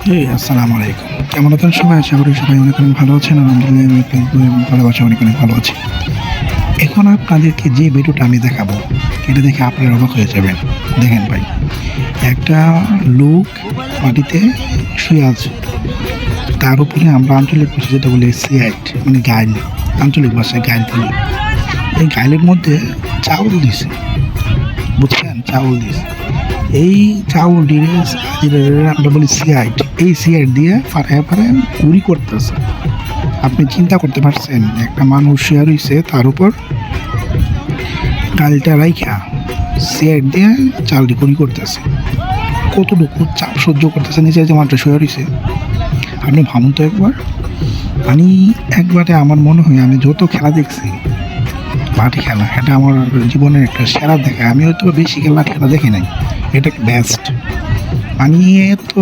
আসসালামু আলাইকুম। কেমন আছেন সবাই? আশা করি সবাই অনেক অনেক ভালো আছেন। আলহামদুলিল্লাহ আমি ভালোবাসি অনেক অনেক ভালো আছি। এখন আপনাদেরকে যে ভিডিওটা আমি দেখাবো, এটা দেখে আপনারা অবাক হয়ে যাবেন। দেখেন ভাই, একটা লোক মাটিতে শুয়ে আছে। তার উপরে আমরা আঞ্চলিক ভাষায় যেটা বলি সিয়াইট, মানে গাইল, আঞ্চলিক ভাষায় গাইল বলি। এই গাইলের মধ্যে চাউল দিছে, বুঝছেন? চাউল দিছে। এই চাউল দিয়ে আমরা বলি সিয়াইট। এই সিয়াইট দিয়ে ফাটায় ফাটায় গুঁড়ি করতেছে। আপনি চিন্তা করতে পারছেন, একটা মানুষ শেয়ার হয়েছে, তার উপর ডালটা রাইখা সিয়াইট দিয়ে চালটি গুঁড়ি করতেছে। কতটুকু চাপ সহ্য করতেছে নিচে যে মানুষটা শেয়ার হয়েছে, আপনি ভাবুন তো একবার। আমি একবারে আমার মনে হয় আমি যত খেলা দেখছি, মাঠে খেলা, এটা আমার জীবনের একটা সেরা দেখা। আমি হয়তো বেশি খেলা দেখি নাই, এটা বেস্ট। আমি তো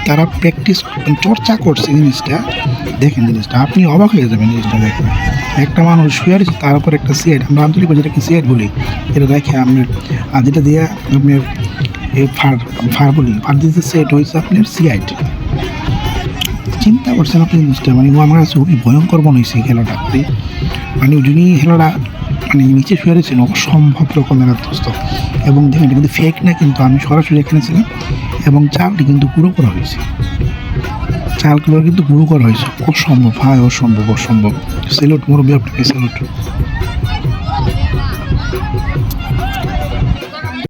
তারা প্র্যাকটিস চর্চা করছে জিনিসটা। দেখেন জিনিসটা, আপনি অবাক হয়ে যাবেন জিনিসটা দেখেন। একটা মানুষ শুয়ে আছে, তার উপর একটা সিয়াইট, আমরা আন্তরিক যেটাকে সিয়াইট বলি, এটা দেখে আপনার যেটা দিয়ে আপনার এই ফার বলি, ফার দিতে সেট হয়েছে আপনার সিয়াইট। চিন্তা করছেন আপনি জিনিসটা, মানে আমার কাছে খুবই ভয়ঙ্কর মনে হয়েছে এই খেলাটা। মানে যিনি খেলাটা মানে নিচে শুয়ে রয়েছেন অসম্ভব রকমের আত্মস্থ। এবং দেখেন এটা কিন্তু ফেক না, কিন্তু আমি সরাসরি এখানে ছিলাম। এবং চালটি কিন্তু গুঁড়ো করা হয়েছে, চালগুলো কিন্তু গুঁড়ো করা হয়েছে। অসম্ভব, ভাই অসম্ভব অসম্ভব। সেলুট মুরব্বী, আপনাকে সেলুট।